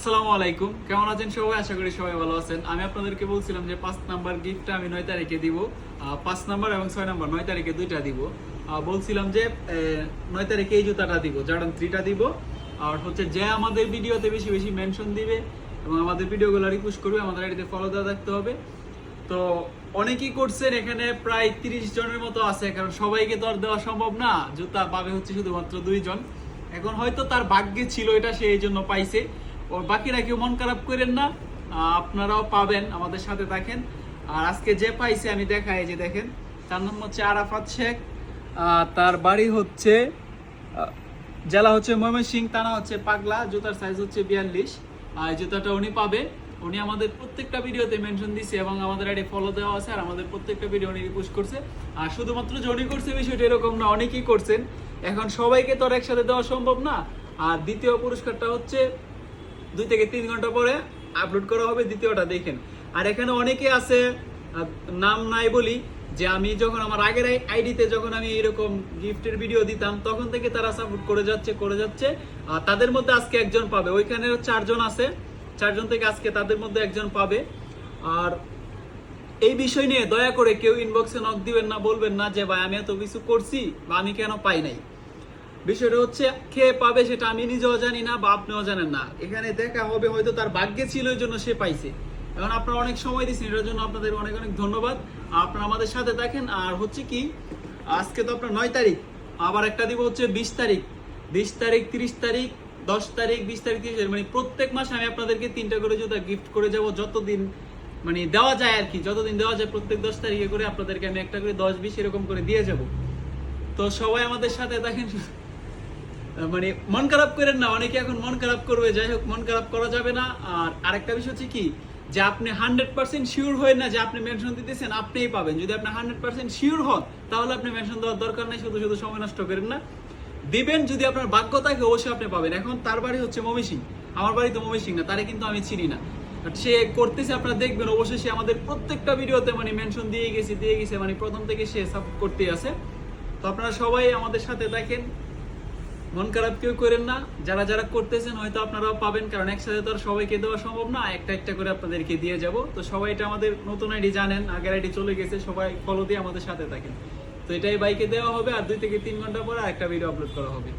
আসসালামু আলাইকুম, কেমন আছেন সবাই? আশা করি সবাই ভালো আছেন। আমি আপনাদেরকে বলছিলাম যে 5 নাম্বার গিফটটা আমি 9 তারিখে দিব। 5 নাম্বার এবং 6 নাম্বার 9 তারিখে দুইটা দিব। বলছিলাম যে 9 তারিখে এই জুতাটা দিব, জর্ডান 3টা দিব। আর হচ্ছে যে আমাদের ভিডিওতে বেশি বেশি মেনশন দিবে এবং আমাদের ভিডিওগুলো রিপোস্ট করবে, আমাদের আইডিতে ফলো দেওয়া থাকতে হবে। তো অনেকেই করছেন, এখানে প্রায় 30 জনের মতো আছে, কারণ সবাইকে তো আর দেওয়া সম্ভব না। জুতা পাবে হচ্ছে শুধুমাত্র 2 জন। এখন হয়তো তার ভাগ্যে ছিল এটা, সে এই জন্য পাইছে। ওর বাকিরা কেউ মন খারাপ করেন না, আপনারাও পাবেন, আমাদের সাথে থাকেন। আর আজকে যে পাইছে আমি দেখাই, যে দেখেন, তার নাম হচ্ছে আরাফাত শেখ। তার বাড়ি হচ্ছে জেলা হচ্ছে ময়মনসিংহ, থানা হচ্ছে পাগলা। জুতার সাইজ হচ্ছে 42। আর জুতাটা উনি পাবে। উনি আমাদের প্রত্যেকটা ভিডিওতে মেনশন দিছে এবং আমাদের আইডি ফলো দেওয়া আছে, আর আমাদের প্রত্যেকটা ভিডিও উনি রিপোস্ট করছে। আর শুধুমাত্র যে উনি করছে বিষয়টা এরকম না, অনেকেই করছেন। এখন সবাইকে তো আর একসাথে দেওয়া সম্ভব না। আর দ্বিতীয় পুরস্কারটা হচ্ছে 2 থেকে 3 ঘন্টা পরে আপলোড করা হবে, দ্বিতীয়টা দেখেন। আর এখানে অনেকে আছে, নাম নাই বলি, যে আমি যখন আমার আগের আইডিতে যখন আমি এরকম গিফটের ভিডিও দিতাম, তখন থেকে তারা সাপোর্ট করে যাচ্ছে। তাদের মধ্যে আজকে একজন পাবে। ওইখানে 4 জন আছে, 4 জন থেকে আজকে তাদের মধ্যে একজন পাবে। আর এই বিষয় নিয়ে দয়া করে কেউ ইনবক্সে নক দিবেন না, বলবেন না যে ভাই আমি এত কিছু করছি বা আমি কেন পাই নাই। বিষয়টা হচ্ছে কে পাবে সেটা আমি নিজেও জানি না বা আপনিও জানেন না। এখানে দেখা হবে, হয়তো তার ভাগ্যে ছিল এই জন্য সে পাইছে। এখন আপনারা অনেক সময় দিচ্ছেন, এটার জন্য আপনাদের অনেক অনেক ধন্যবাদ। আপনারা আমাদের সাথে দেখেন। আর হচ্ছে কি, আজকে তো আপনার 9 তারিখ, আবার একটা দিব হচ্ছে 20 তারিখ, 20 তারিখ, 30 তারিখ, 10 তারিখ, 20 তারিখ, 30 তারিখ, মানে প্রত্যেক মাসে আমি আপনাদেরকে 3টা করে জুতা গিফট করে যাব, যতদিন মানে দেওয়া যায় আর কি, যতদিন দেওয়া যায়। প্রত্যেক 10 তারিখে করে আপনাদেরকে আমি একটা করে 10-20 এরকম করে দিয়ে যাব। তো সবাই আমাদের সাথে দেখেন, মানে মন খারাপ করেন না। অনেকে এখন মন খারাপ করবে, যাই হোক, মন খারাপ করা যাবে না। আর আরেকটা বিষয় হচ্ছে কি, যে আপনি 100% শিওর হয়ে না যে আপনি মেনশন দিতেছেন, আপনিই পাবেন। যদি আপনি 100% শিওর হন, তাহলে আপনি মেনশন দেওয়ার দরকার নেই, শুধু শুধু সময় নষ্ট করেন না, দিবেন। যদি আপনার ভাগ্য থাকে, অবশ্যই আপনি পাবেন। এখন তার বাড়ি হচ্ছে ময়মনসিংহ, আমার বাড়ি তো ময়মনসিংহ না, তারে কিন্তু আমি চিনি না। সে করতেছে, আপনারা দেখবেন অবশ্যই। সে আমাদের প্রত্যেকটা ভিডিওতে মানে মেনশন দিয়ে গেছে, মানে প্রথম থেকে সে সাপোর্ট করতেই আছে। তো আপনারা সবাই আমাদের সাথে দেখেন, মন খারাপ কেউ করেন না। যারা যারা করতেছেন হয়তো আপনারাও পাবেন, কারণ একসাথে তো আর সবাইকে দেওয়া সম্ভব না, একটা একটা করে আপনাদেরকে দিয়ে যাব। তো সবাই এটা আমাদের নতুন আইডি জানেন, আগের আইডি চলে গেছে, সবাই ফলো দিয়ে আমাদের সাথে থাকেন। তো এটাই বাইকে দেওয়া হবে, আর 2 থেকে 3 ঘন্টা পরে একটা ভিডিও আপলোড করা হবে।